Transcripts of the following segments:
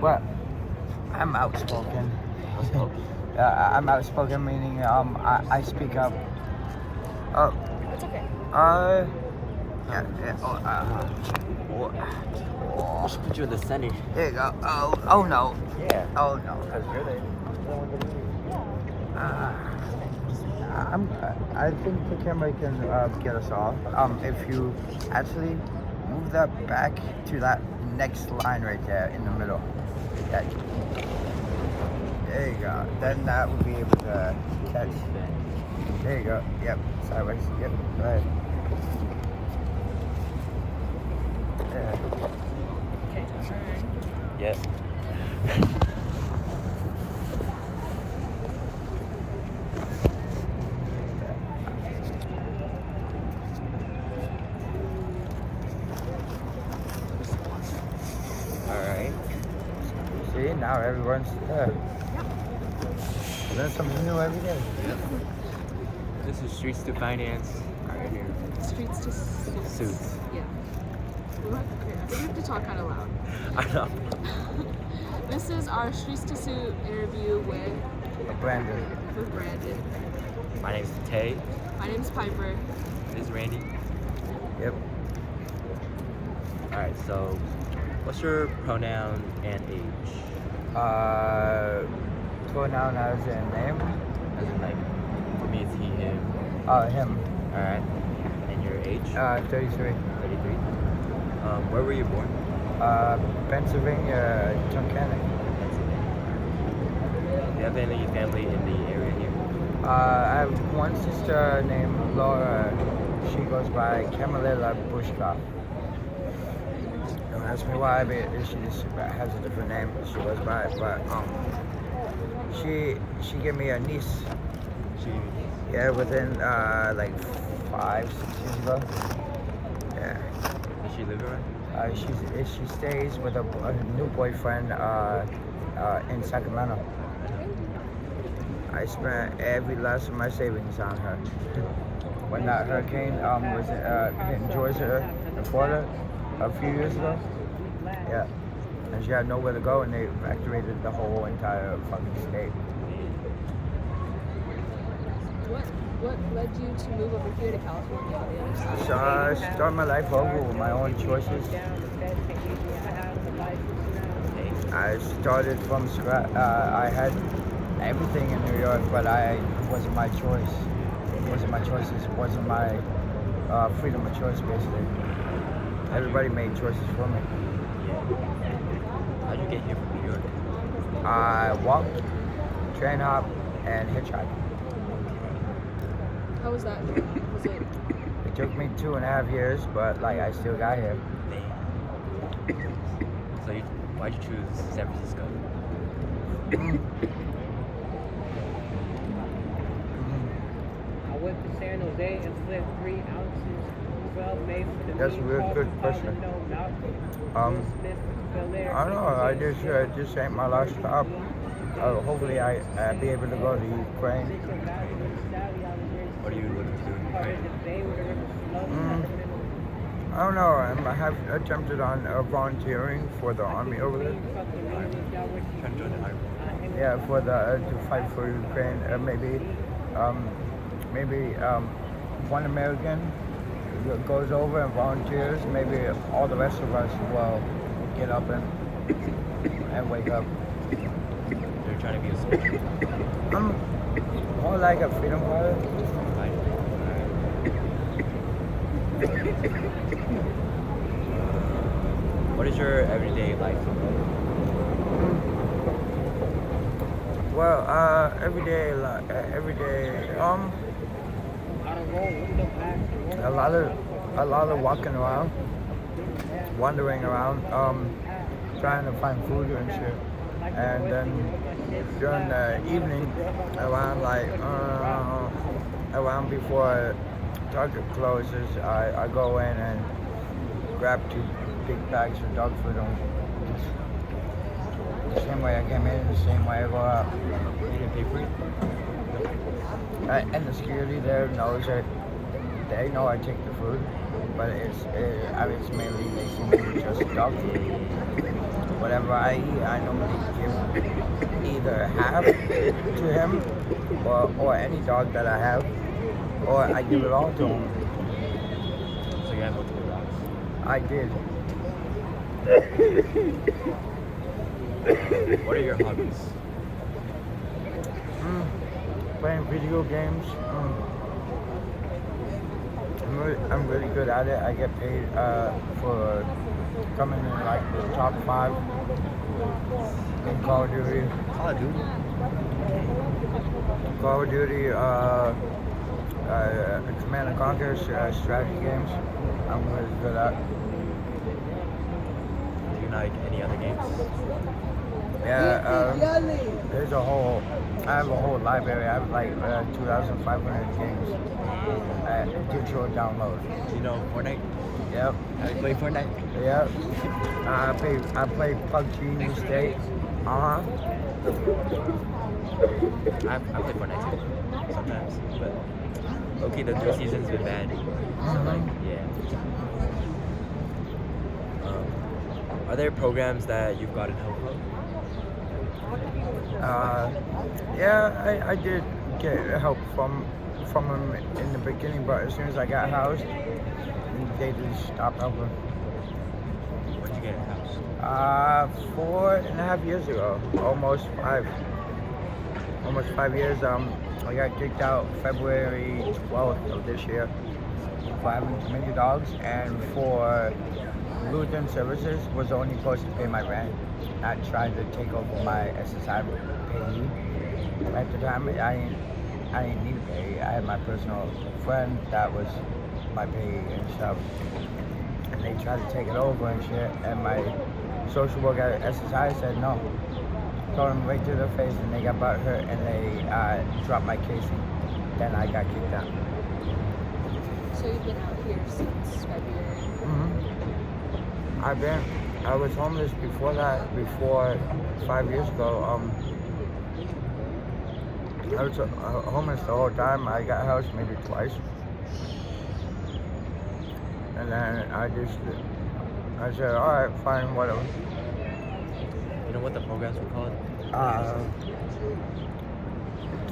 Well, I'm outspoken. Outspoken. I'm outspoken, meaning I speak up. Oh, It's okay. yeah. We should put you in the center. There you go. Oh no. Yeah. Oh no. Because you're the one with me. I think the camera can get us off. If you actually move that back to that next line right there in the middle. Yeah. There you go. Then that would be able to catch. There you go. Yep. Sideways. Yep. Go ahead. Yeah. Okay, turn. Yes. Alright. See, now everyone's learn something new every day. This is Streets to Finance. Right here. Streets to suits. Suits. Yeah. Okay, I think we have to talk kind of loud. I know. This is our Streets to Suit interview with Brandon. Brandon. My name's Taye. My name's Piper. This is Randy. Yep. Alright, so what's your pronoun and age? Pronoun as in name. As in, like, for me it's he, him. Him. Alright. And your age? 33. 33. Where were you born? Pennsylvania, Tunkhannock. Do you have any family in the area here? I have one sister named Laura. She goes by Camilla Bushkoff. Don't ask me why, but she just has a different name she goes by. But she gave me a niece. Yeah, within like 5-6 years ago. Yeah. Does she live around? She stays with a new boyfriend in Sacramento. I spent every last of my savings on her. When that hurricane was hitting Georgia and Florida a few years ago, yeah, and she had nowhere to go, and they evacuated the whole entire fucking state. What led you to move over here to California on the other side? So I started my life over with my own choices. I started from scratch. I had everything in New York, but it wasn't my choice. It wasn't my choices. It wasn't my freedom of choice, basically. Everybody made choices for me. How'd you get here from New York? I walked, train hop, and hitchhiked. How was that? Was it? It took me 2.5 years, but like I still got here. So why'd you choose San Francisco? I went to San Jose and flipped 3 ounces. 12 made for the That's a real good question. I don't know. I just ain't my last stop. Hopefully I'll be able to go to Ukraine. What are you looking to do in Ukraine? I don't know. I have attempted on volunteering for the army over there. Trying to join the army. Yeah, for to fight for Ukraine. Maybe one American goes over and volunteers. Maybe all the rest of us will get up and wake up. You're trying to be a soldier. More like a freedom fighter. What is your everyday life? Well, every day, a lot of walking around, wandering around, trying to find food and shit. And then during the evening, around before Target closes, I go in and grab 2 big bags of dog food. The same way I came in, the same way I go out. You didn't pay for it? And the security there knows that they know I take the food, but it's mainly they see me with just dog food. whatever I eat, I normally give either half to him or any dog that I have, or I give it all to him. So you have multiple dogs? I did. What are your hobbies? Playing video games. I'm really good at it. I get paid for coming in like the top 5 in Call of Duty. Call of Duty? Call of Duty, Command and Conquer, strategy games. I'm really good at. Do you like any other games? Yeah, I have a whole library. I have like 2,500 games at digital download. Do you know Fortnite? Yep. Have you played Fortnite? Yep. I play PUBG New State. I play Fortnite too, sometimes, but okay, the new season's been bad. So like, yeah. Are there programs that you've gotten help from? Yeah, I did get help from him in the beginning, but as soon as I got housed, they just stopped helping. When did you get a house? 4.5 years ago, almost 5. Almost 5 years. I got kicked out February 12th of this year for having too many dogs, and for Lutheran Services was only supposed to pay my rent, not trying to take over my SSI payee. At the time, I didn't need to pay. I had my personal friend that was my payee and stuff, and they tried to take it over and shit. And my social worker at SSI said no. Told them right to their face, and they got butthurt, and they dropped my case. And then I got kicked out. So you've been out here since February. I was homeless before that, before 5 years ago. I was homeless the whole time. I got housed maybe twice. And then I said, all right, fine, whatever. You know what the programs were called?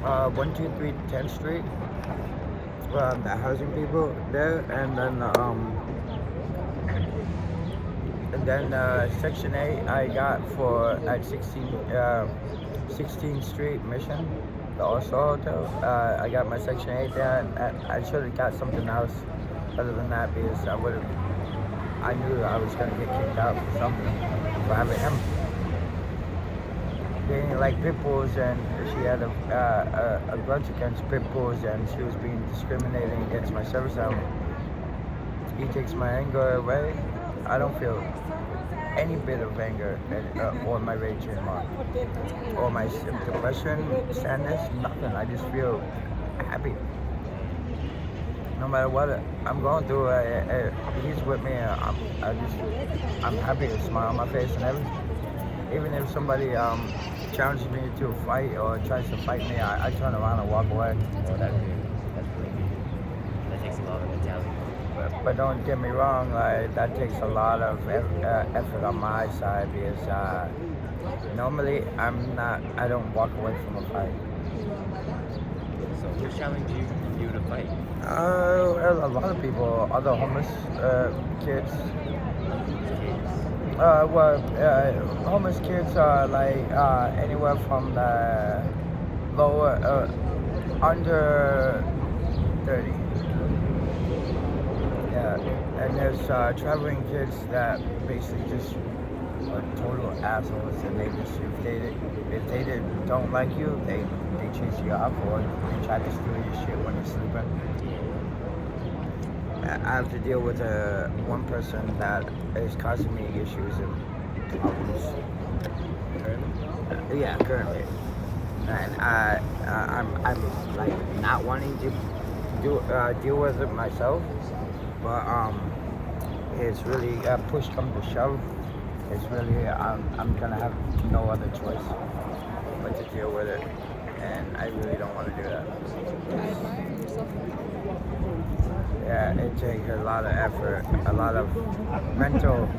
123 10th Street. The housing people there, and then Section 8 I got for at 16th Street Mission, the Oslo Hotel. I got my Section 8 there, and I should have got something else other than that, because I knew I was gonna get kicked out for something, for having him. They didn't like pit bulls, and she had a grudge against pit bulls, and she was being discriminating against my service animal. He takes my anger away. I don't feel any bit of anger or my rage anymore, or my depression, sadness, nothing. I just feel happy. No matter what I'm going through, he's with me. I'm happy to smile on my face and everything. Even if somebody challenges me to a fight or tries to fight me, I turn around and walk away. Oh, that's really good. That takes a lot of mentality. But don't get me wrong, like that takes a lot of effort on my side, because normally I don't walk away from a fight. So who challenged you to fight? A lot of people, other homeless kids. Homeless kids are like anywhere from the lower, under 30. Yeah, and there's traveling kids that basically just are total assholes, and they just if they don't like you, they chase you off, or they try to steal your shit when you're sleeping. I have to deal with one person that is causing me issues and problems. Currently? Yeah, currently. And I'm like not wanting to deal with it myself, but it's really push come to shove. It's really I'm gonna have no other choice but to deal with it, and I really don't want to do that. I admire yourself. Yeah, it takes a lot of effort, a lot of mental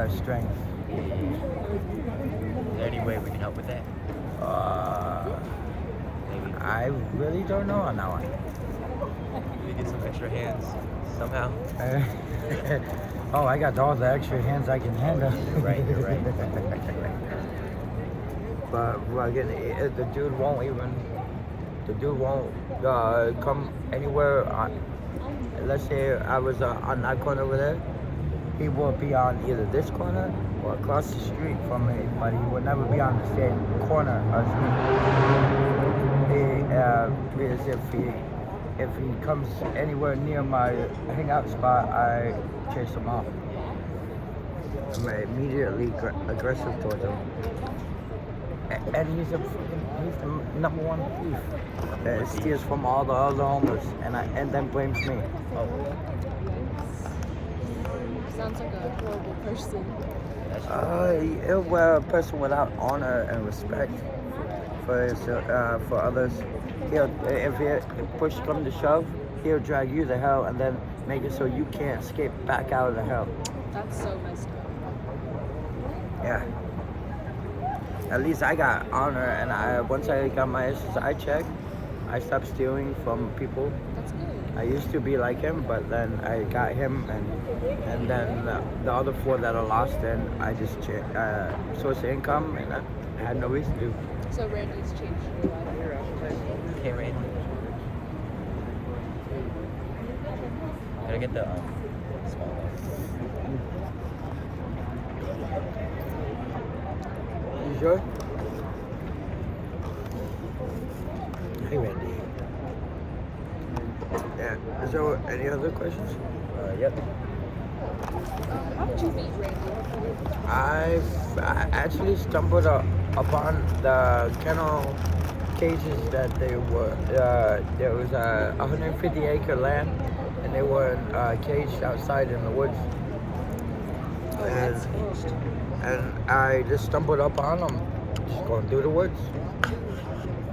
strength Is there any way we can help with that? Maybe I really don't know on that one. we get some extra hands somehow. Oh, I got all the extra hands I can handle. You're right. But again, the dude won't come anywhere. Let's say I was on that corner over there. He will be on either this corner or across the street from me, but he will never be on the same corner as me. Because if he comes anywhere near my hangout spot, I chase him off. I'm immediately aggressive towards him. And he's the number one thief. Steals from all the other homeless and then blames me. Oh, Sounds like a horrible person. that's Well, a person without honor and respect for others. If push come to shove, he'll drag you to hell and then make it so you can't escape back out of the hell. That's so messed up. Yeah. At least I got honor, and once I got my SSI check, I stopped stealing from people. That's good. I used to be like him, but then I got him, and then the other 4 that are lost, and I just source of income, and I had no reason to. So Randy's changed your life. okay, right. Can I get the small one? You sure? Hey, Randy. Yeah. Is there any other questions? Yep. How did you meet Randy? I actually stumbled upon the kennel cages that they were. There was a 150-acre land, and they were caged outside in the woods. Oh, that's changed. And I just stumbled up on them, just going through the woods.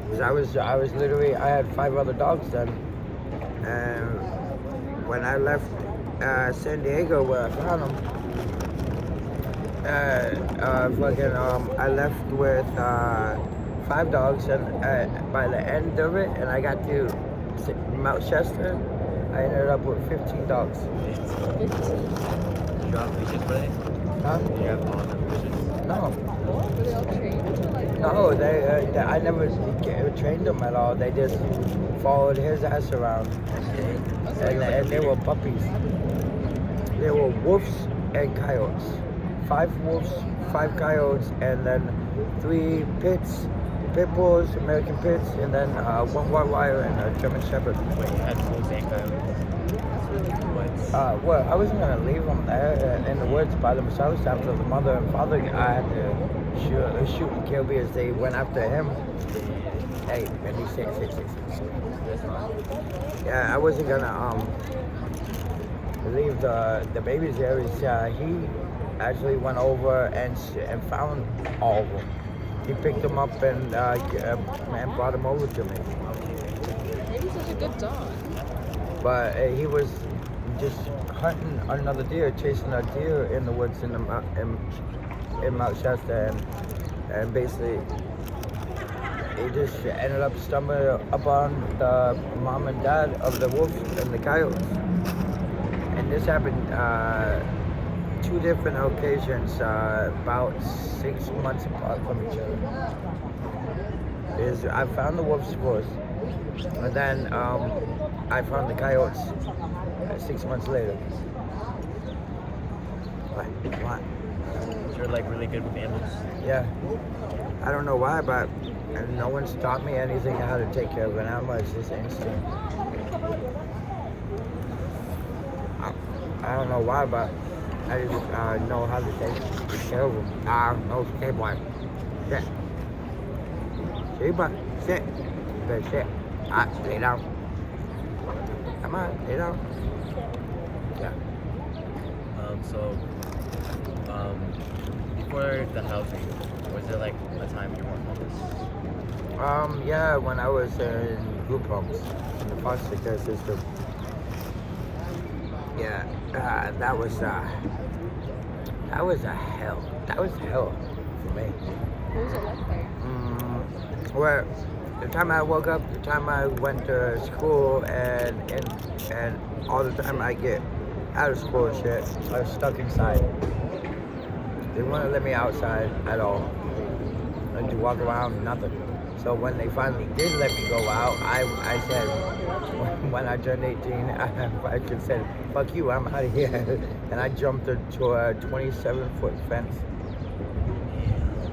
'Cause I was literally, I had 5 other dogs then, and when I left San Diego where I found them, I left with 5 dogs, and by the end of it, and I got to Mount Shasta, I ended up with 15 dogs. 15. You have fishes for that? Huh? Do you have all the fishes? No. Were they all trained? No, I never trained them at all. They just followed his ass around, and they were puppies. They were wolves and coyotes. 5 wolves, 5 coyotes, and then 3 pit bulls, American pits, and then 1 Rottweiler and a German Shepherd. Wait, you had wolves and coyotes? What? Well, I wasn't gonna leave them there in the woods by themselves after the mother and father. I had to shoot and kill because they went after him. Hey, Randy, sit. That's fine. Yeah, I wasn't gonna leave the babies there. He actually went over and found all of them. He picked them up and brought them over to me. Randy's such a good dog. But he was just hunting another deer, chasing a deer in the woods in Mount Shasta, and basically he just ended up stumbling upon the mom and dad of the wolves and the coyotes. And this happened 2 different occasions, about 6 months apart from each other. I found the wolves first, and then I found the coyotes 6 months later. What? You're like really good with animals. Yeah. I don't know why, but no one's taught me anything how to take care of an animal. It's just instinct. I don't know why, but I just know how to take care of them. No, hey boy. Sit. See, but sit. You better sit. Lay down. Come on, lay down. Yeah. Before the housing, was there like a time you weren't homeless? Yeah, when I was in group homes in the foster care system. Yeah, that was That was a hell. That was hell for me. What was it like there? Where the time I woke up, the time I went to school, and all the time I get out of school and shit, I was stuck inside. They wouldn't let me outside at all. And to walk around, nothing. So when they finally did let me go out, I said, when I turned 18, I just said, fuck you, I'm out of here. And I jumped into a 27-foot fence.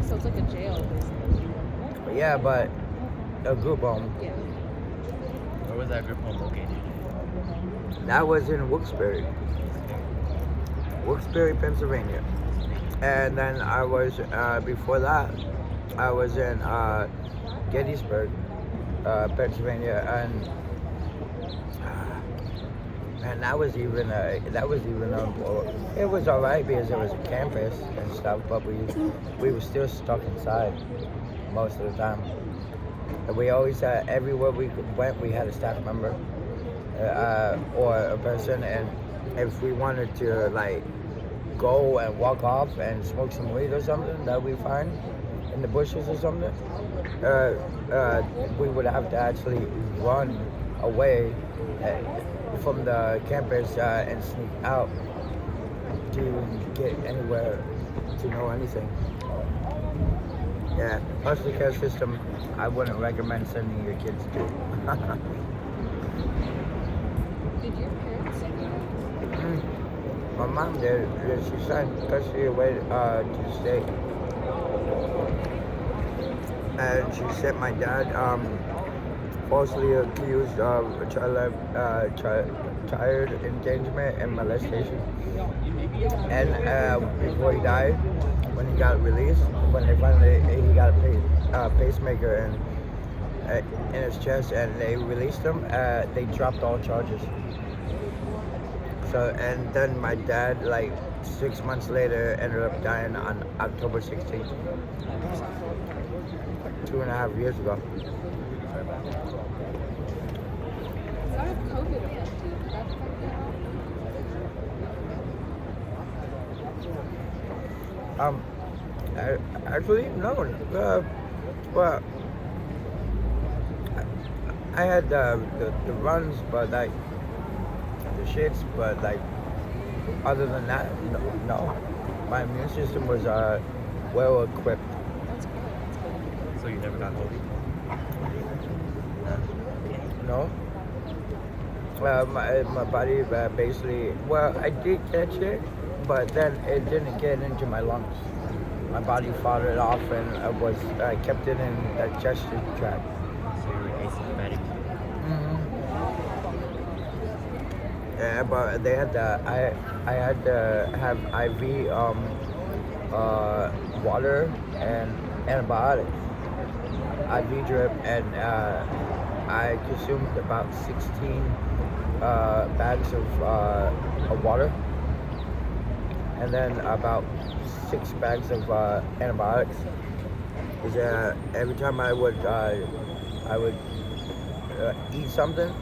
So it's like a jail, basically. Yeah, but a group home. Yeah. Where was that group home located? That was in Wilkes-Barre, Pennsylvania. And then I was, before that, I was in Gettysburg, Pennsylvania, and that was even it was all right because it was a campus and stuff, but we were still stuck inside most of the time. And we always everywhere we went, we had a staff member or a person, and if we wanted to like go and walk off and smoke some weed or something that we find in the bushes or something, we would have to actually run away from the campus and sneak out to get anywhere to know anything. Yeah, foster care system, I wouldn't recommend sending your kids to. Did your parents send you? My mom did. She signed custody away to the state. And she sent my dad falsely accused of child endangerment and molestation. And before he died, when he got released, when he got a pacemaker in his chest, and they released him, they dropped all charges. So, and then my dad, like 6 months later, ended up dying on October 16th. 2.5 years ago. How did COVID affect you? Did that affect you? Actually, no. Well, I had the runs, but like the shits, but like other than that, no. My immune system was well equipped. That's good. That's good. So you never got COVID? No. My body basically, well, I did catch it, but then it didn't get into my lungs. My body fought it off, and I kept it in the digestive tract. So you were asymptomatic? Yeah, but they had I had to have IV water and antibiotics, IV drip, and I consumed about 16 bags of water, and then about 6 bags of antibiotics. Because every time I would eat something,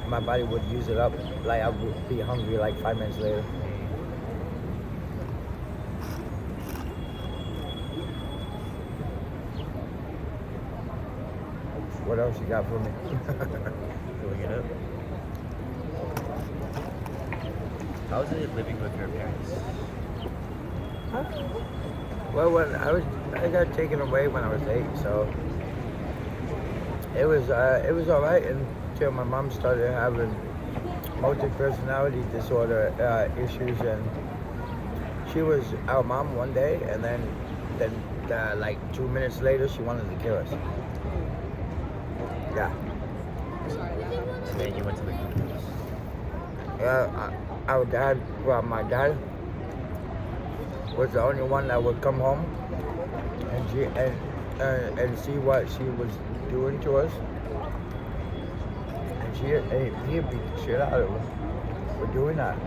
my body would use it up. Like I would be hungry like 5 minutes later. What else you got for me? Filling it up. How was it living with your parents? Well, when I got taken away when I was 8, so it was all right until my mom started having multi-personality disorder issues, and she was our mom one day, and then like 2 minutes later, she wanted to kill us. Yeah. Sorry about that. And then you went to the clinic. My dad was the only one that would come home and see what she was doing to us. And he'd beat the shit out of us for doing that.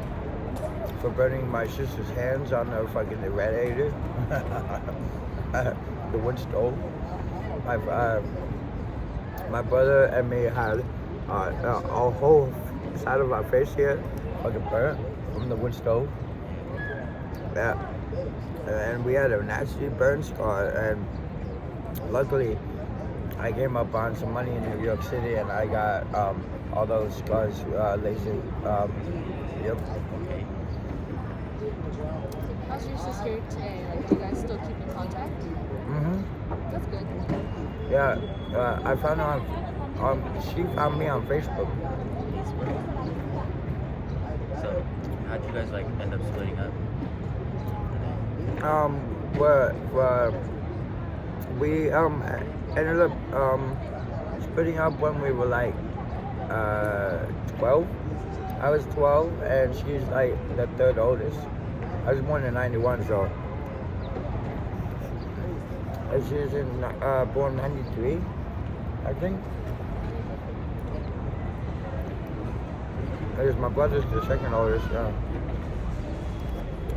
For burning my sister's hands on the fucking radiator. The wood stove. My brother and me had our whole side of our face here fucking burnt from the wood stove. Yeah. and we had a nasty burn scar. And luckily, I came up on some money in New York City, and I got all those scars lasered. Yep. Okay. How's your sister today? Like, do you guys still keep in contact? That's good. Yeah, I found her she found me on Facebook. So, how'd you guys like end up splitting up? We ended up splitting up when we were like 12. I was 12 and she's like the third oldest. I was born in 91, so she was born 93, I think. Because my brother's the second oldest.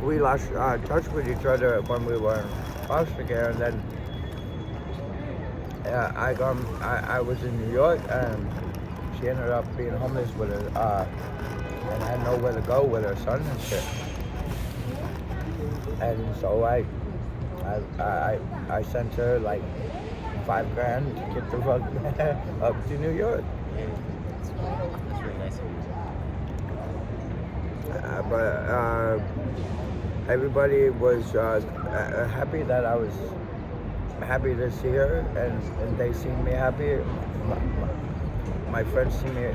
We lost touch with each other when we were in foster care, and then I was in New York, and she ended up being homeless with her, and I had nowhere to go with her son and shit. And so I sent her like $5 grand to get the fuck up to New York. That's really nice of you. But everybody was happy that I was happy to see her, and they seen me happy. My friends see me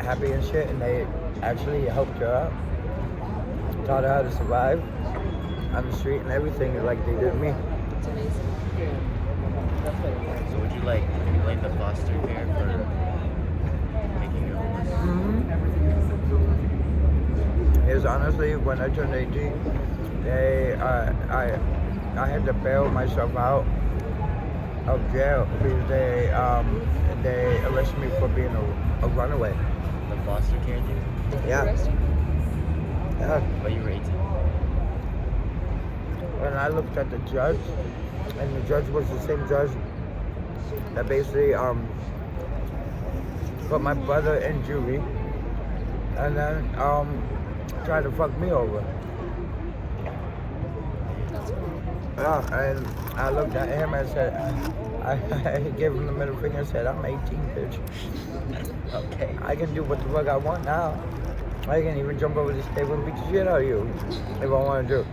happy and shit, and they actually helped her out, taught her how to survive on the street and everything like they did me. It's amazing. So would you like blame the foster care for making you homeless? Is honestly, when I turned 18, I had to bail myself out of jail because they arrested me for being a runaway. The foster care did? Yeah. Yeah. But you were 18. And I looked at the judge, and the judge was the same judge that basically put my brother in jury, and then tried to fuck me over. Yeah, and I looked at him and said, I gave him the middle finger and said, I'm 18, bitch. Okay. I can do what the fuck I want now. I can even jump over this table and beat the shit out of you if I want to do.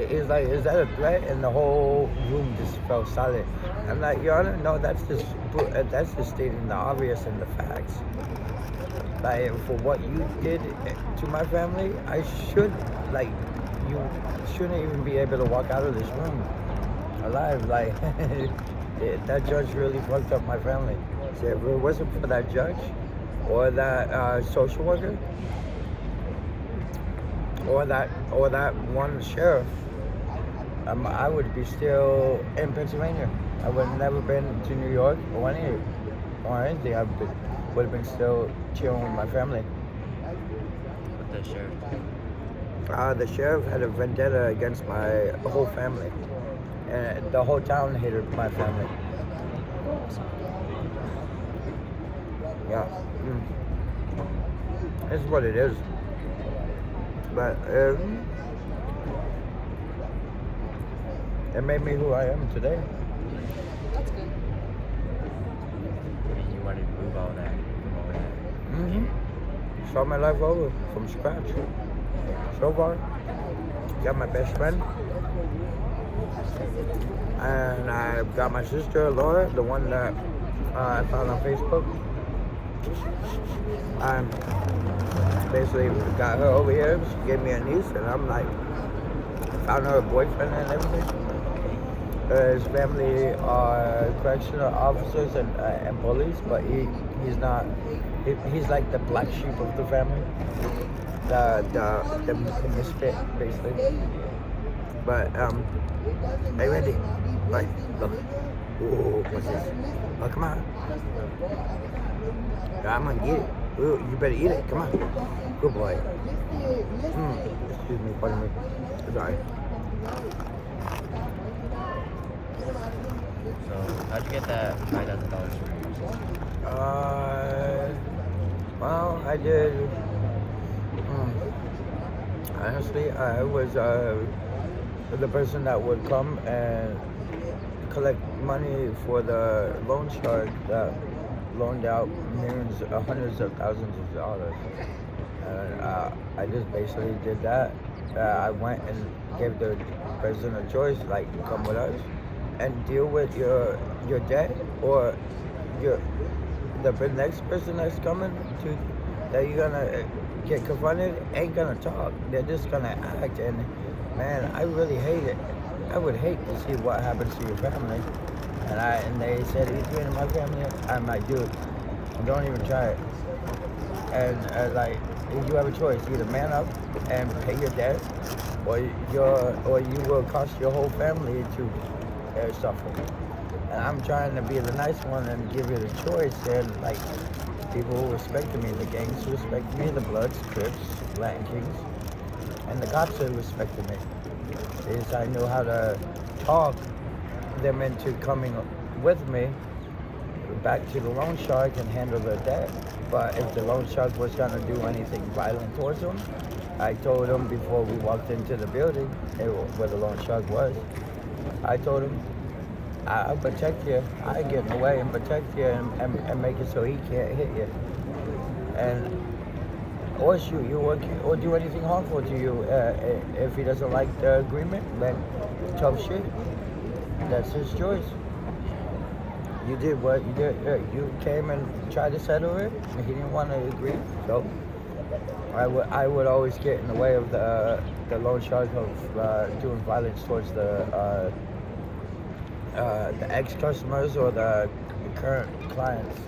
He's like, is that a threat? And the whole room just fell silent. I'm like, Your Honor, no, that's just stating the obvious and the facts. Like, for what you did to my family, you shouldn't even be able to walk out of this room alive. Like, that judge really fucked up my family. So if it wasn't for that judge or that social worker or that one sheriff, I would be still in Pennsylvania. I would have never been to New York or anything. I would have been still chilling with my family. With the sheriff? The sheriff had a vendetta against my whole family. And the whole town hated my family. Yeah. It's what it is. But it made me who I am today. That's good. And you wanted to move all that from over there? Start my life over from scratch. So far, got my best friend. And I got my sister, Laura, the one that I found on Facebook. I basically got her over here. She gave me a niece, and I'm like, found her a boyfriend and everything. His family are correctional officers and police, but he's not. He's like the black sheep of the family, the misfit, basically. But hey, Randy, right? Look. Ooh, what's this? Oh, come on. I'm gonna get it. Ooh, you better eat it. Come on. Good boy. Excuse me, pardon me. Sorry. So, how'd you get that $5,000 for your sister? Well, I did. Honestly, I was the person that would come and collect money for the loan shark that loaned out millions, hundreds of thousands of dollars. And I just basically did that. I went and gave the person a choice, like come with us and deal with your debt, or your the next person that's coming to that you're gonna get confronted ain't gonna talk. They're just gonna act. And man, I really hate it. I would hate to see what happens to your family. And they said if you're in my family, I might do it. Don't even try it. And like you have a choice: either man up and pay your debt, or you will cost your whole family to suffer. And I'm trying to be the nice one and give you the choice. And like people who respected me, the gangs respected me, the Bloods, Crips, Latin Kings, and the cops who respected me. Is I knew how to talk them into coming with me back to the loan shark and handle their debt. But if the loan shark was gonna do anything violent towards them, I told them before we walked into the building where the loan shark was, I told him, I'll protect you. I get in the way and protect you and make it so he can't hit you. And or shoot you or do anything harmful to you. If he doesn't like the agreement, then tough shit. That's his choice. You did what you did. You came and tried to settle it, and he didn't want to agree. So I would always get in the way of the loan shark of doing violence towards the ex-customers or the current clients.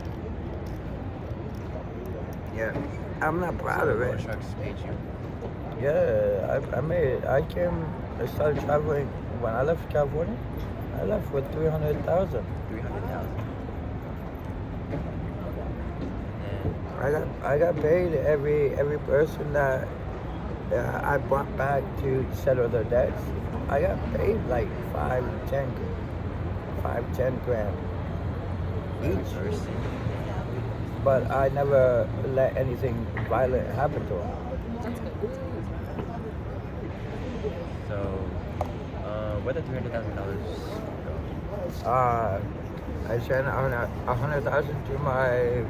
Yeah, I'm not proud of it. Sharks paid you. Yeah, I made it. I started traveling when I left California. I left with 300,000. 300,000. I got paid every person that I brought back to settle their debts. I got paid like 10 grand each. But I never let anything violent happen to them. That's good. So, where did $300,000 go? I sent 100,000 to my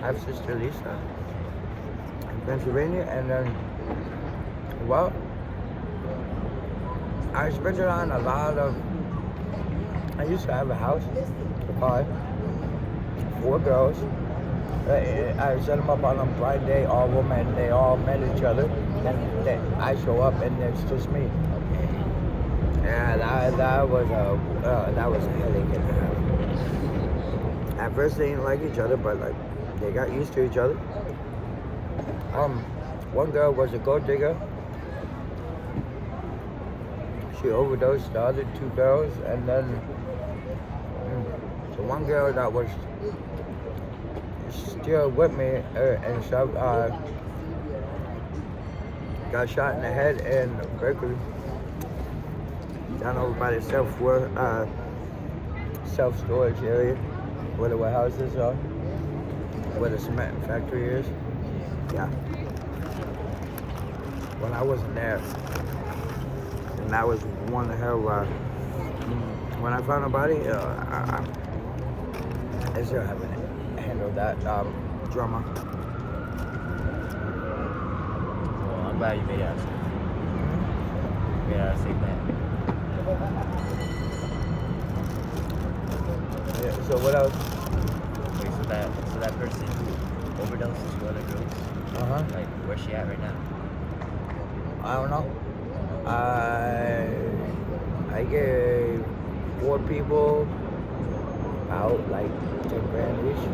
half sister Lisa in Pennsylvania, and then, well, I spent it on a lot of. I used to have a house, a car, 4 girls. I set them up on a blind date, all women. They all met each other, and then I show up, and it's just me. Yeah, that was a headache and a half. At first, they didn't like each other, but like they got used to each other. One girl was a gold digger. She overdosed the other 2 girls, and then the one girl that was still with me and stuff got shot in the head in Berkeley, down over by the self-storage area where the warehouses are, where the cement factory is. Yeah. When I wasn't there, and that was one hell. When I found a body, I still haven't handled that drama. Well, I'm glad you made it out. You made it out safe, man. Yeah. So what else? Wait, so that person who overdosed 2 other girls, like, where's she at right now? I don't know. I gave 4 people out like 10 grand each.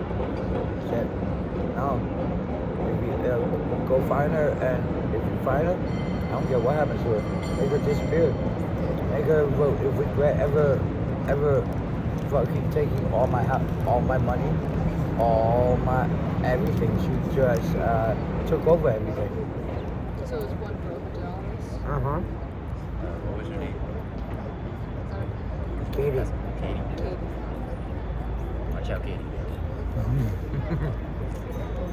Said, no, if you go find her, and if you find her, I don't care what happens to her. Make her disappear. Make her, if we regret ever fucking taking all my money, all my everything. She just took over everything. So it was one broke to all this? What was your name? Katie. Katie. Okay. Watch out, Katie.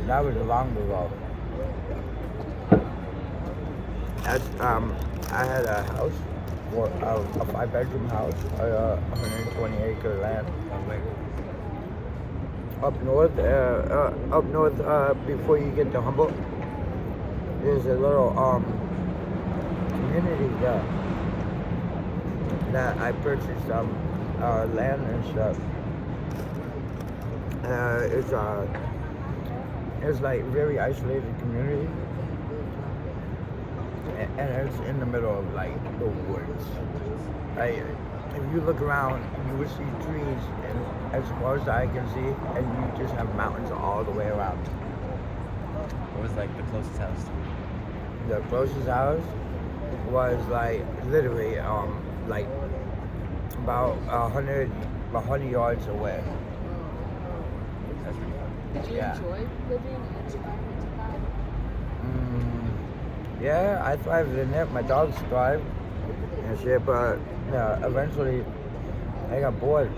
That was long ago. I had a house, for a 5-bedroom house, 120-acre land up north. Before you get to Humboldt, there's a little community there that I purchased land and stuff. It's like very isolated community, and it's in the middle of like the woods. Like if you look around, you would see trees, and as far as the eye can see, and you just have mountains all the way around. What was like the closest house to you? The closest house was like literally like about 100 yards away. That's pretty fun. Did you Yeah. enjoy living in Yeah, I thrived in it. My dogs thrived and shit, but eventually I got bored.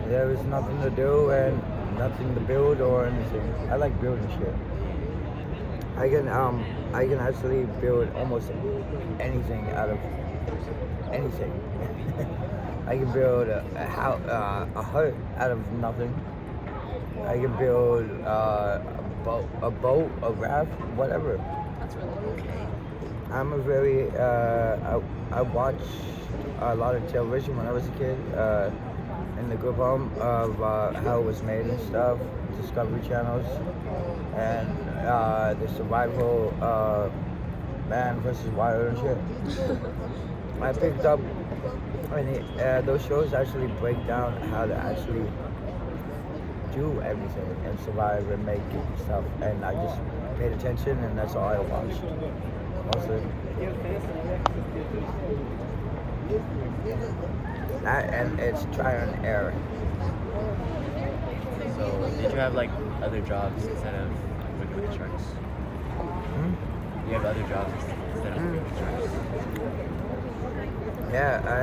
There was nothing to do and nothing to build or anything. I like building shit. I can actually build almost anything out of anything. I can build a hut out of nothing. I can build a boat, a raft, whatever. That's really cool. I'm a very I watched a lot of television when I was a kid in the group home of how it was made and stuff, Discovery channels, and the survival man versus wild and shit. I picked up, those shows actually break down how to actually do everything and survive and make stuff, and I just paid attention, and that's all I watched mostly. And it's trial and error. So, did you have like other jobs instead of working with the sharks? You have other jobs instead of working with the sharks? Yeah, I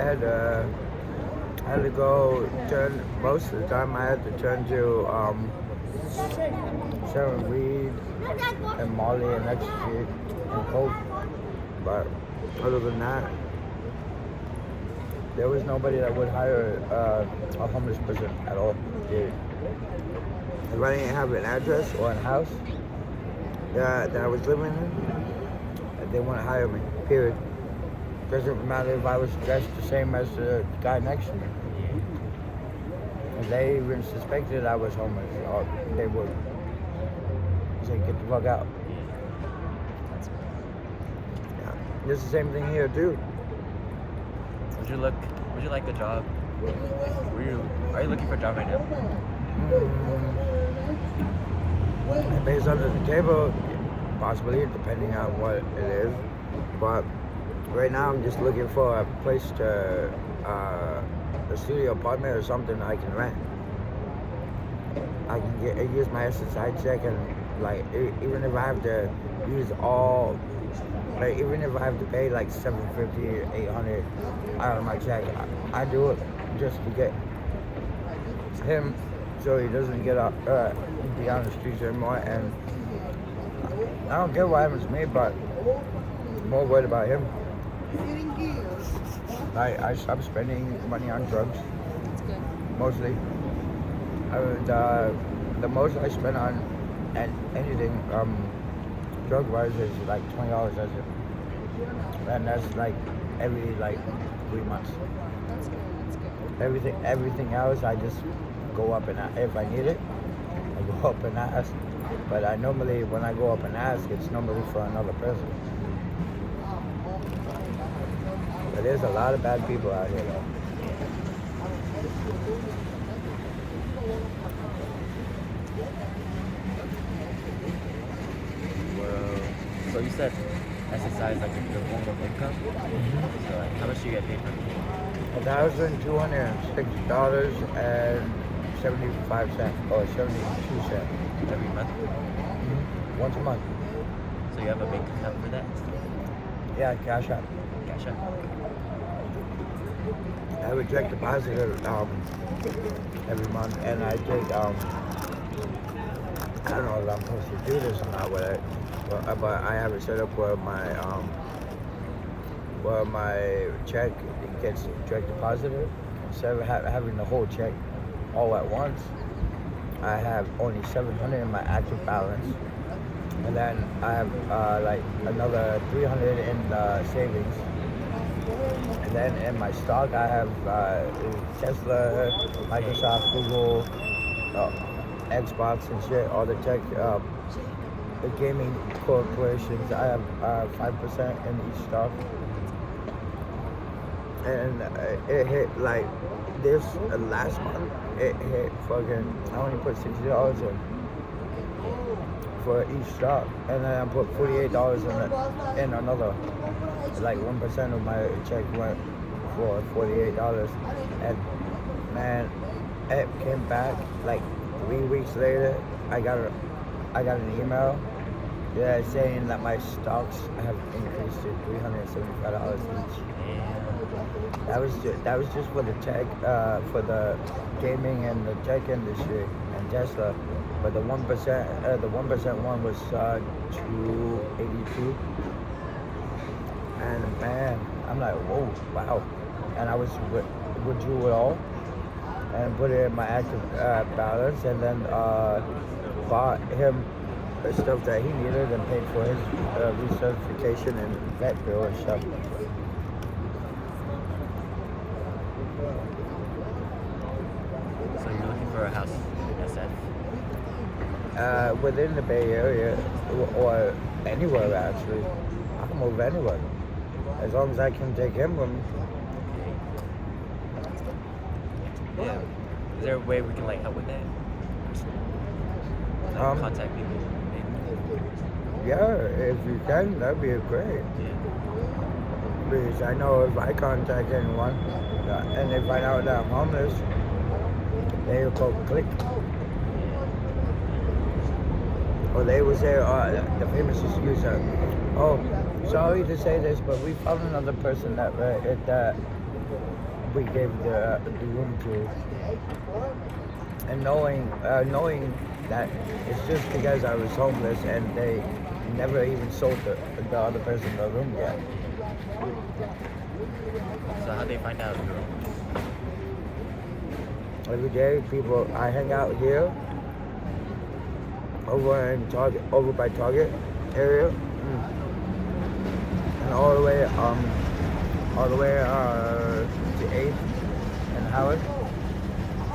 had to go turn, most of the time I had to turn to selling weed and Molly and ecstasy and coke. But other than that, there was nobody that would hire a homeless person at all. Dude. If I didn't have an address or a house that I was living in, they wouldn't hire me, period. Doesn't matter if I was dressed the same as the guy next to me. If they even suspected I was homeless, they would say, get the fuck out. Yeah. It's the same thing here too. Would you like the job? Are you looking for a job right now? Based under the table, possibly, depending on what it is. But right now I'm just looking for a place to, a studio apartment or something I can rent. I can use my SSI check, and like even if I have to use all, like even if I have to pay like $750 or $800 out of my check, I do it just to get him so he doesn't get up, be on the streets anymore. And I don't care what happens to me, but I'm more worried about him. I stopped spending money on drugs. That's good. Mostly. The most I spend on anything drug-wise is like $20, that's it. And that's like every like 3 months. That's good. That's good. Everything else I just go up and if I need it, I go up and ask. But I normally, when I go up and ask, it's normally for another person. But there's a lot of bad people out here though. Well, so you said SSI is like your form of income? So like, how much do you get paid for? $1,206.75 or 72 cents. Every month? Once a month. So you have a bank account for that? Yeah, cash out. Cash out? I have a direct deposit every month, and I take I don't know if I'm supposed to do this or not with it, but I have it set up where my check gets direct deposited. Instead of having the whole check all at once, I have only 700 in my active balance, and then I have like another 300 in savings. And then in my stock, I have Tesla, Microsoft, Google, Xbox and shit, all the tech, the gaming corporations. I have 5% in each stock. And it hit like this last month, it hit fucking, I only put $60 in for each stock. And then I put $48 in another. Like 1% of my check went for $48, and man, it came back like 3 weeks later. I got an email, saying that my stocks have increased to $375 each. That was just for the tech, for the gaming and the tech industry and Tesla. But the 1% one was 282. And man, I'm like, whoa, wow. And I was withdrew it all and put it in my active balance, and then bought him the stuff that he needed and paid for his recertification and vet bill and stuff. So you're looking for a house in SF? Within the Bay Area or anywhere actually. I can move anywhere. As long as I can take him with me. Yeah. Is there a way we can like help with that? Like, contact people, maybe? Yeah, if you can, that'd be great. Yeah. Because I know if I contact anyone and they find out that I'm homeless, they'll go click. Or they will say, the famous excuse of, sorry to say this, but we found another person that we gave the room to. And knowing that it's just because I was homeless and they never even sold the other person the room yet. So how they find out you're homeless? Every day, I hang out here, over by Target area, and all the way to 8th and Howard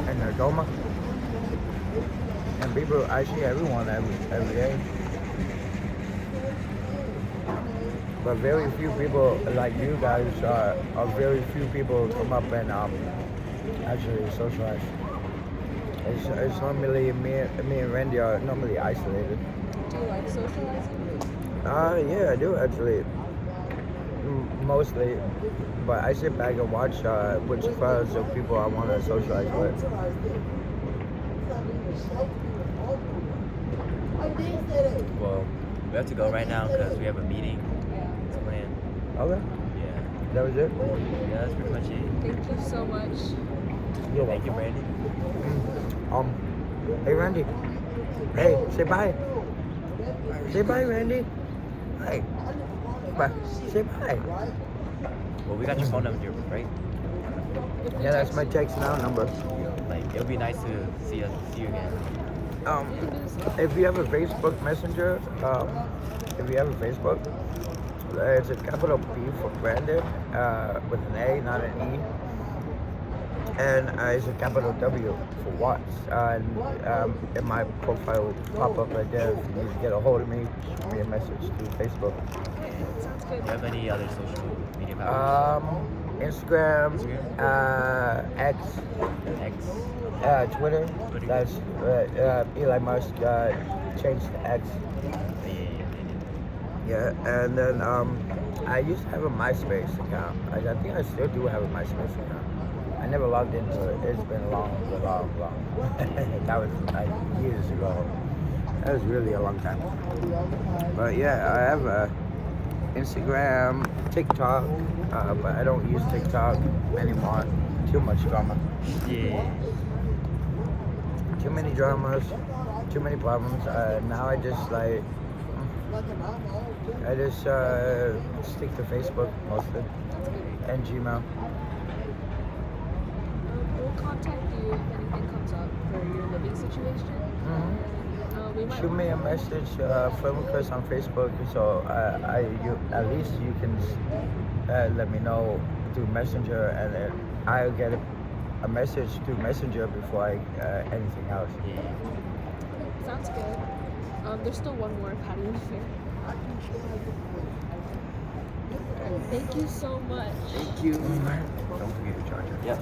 and Nardoma. And I see everyone every day. But very few people like you guys very few people come up and actually socialize. It's normally me and Randy are normally isolated. Do you like socializing? Yeah, I do actually. Mostly, but I sit back and watch which fellas of people I want to socialize with. Well, we have to go right now because we have a meeting to plan. Okay. Yeah. That was it? Yeah, that's pretty much it. Thank you so much. Thank you, Brandy. Hey Randy. Hey, say bye. Say bye, Randy. Hey. Bye. Say bye. Well, we got your phone number, right? Yeah, that's my text now number. Like, it would be nice to see you again. If you have a Facebook Messenger, it's a capital P for Brandon, with an A, not an E. And it's a capital W for Watts. And in my profile will pop up right there. If you need to get a hold of me, shoot me a message through Facebook. Sounds good. Do you have any other social media powers? Instagram, X, Twitter. That's Elon Musk changed to X. Yeah, and then I used to have a MySpace account. I think I still do have a MySpace account. I never logged into it. It's been long. That was like years ago. That was really a long time. But yeah, I have Instagram, TikTok, but I don't use TikTok anymore. Too much drama. Yeah. Too many dramas, too many problems. Now I just like, I just stick to Facebook mostly That's good. and Gmail. We'll contact you if anything comes up for your living situation. We might Shoot me a message, friend request on Facebook, so at least you can let me know through Messenger, and then I'll get a message through Messenger before anything else. Sounds good. There's still one more patio here. Thank you so much. Thank you. Don't forget your charger. Yep.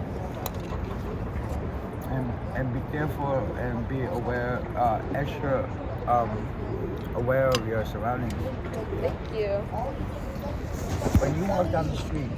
And be careful and be aware, extra aware of your surroundings. Thank you. When you walk down the street,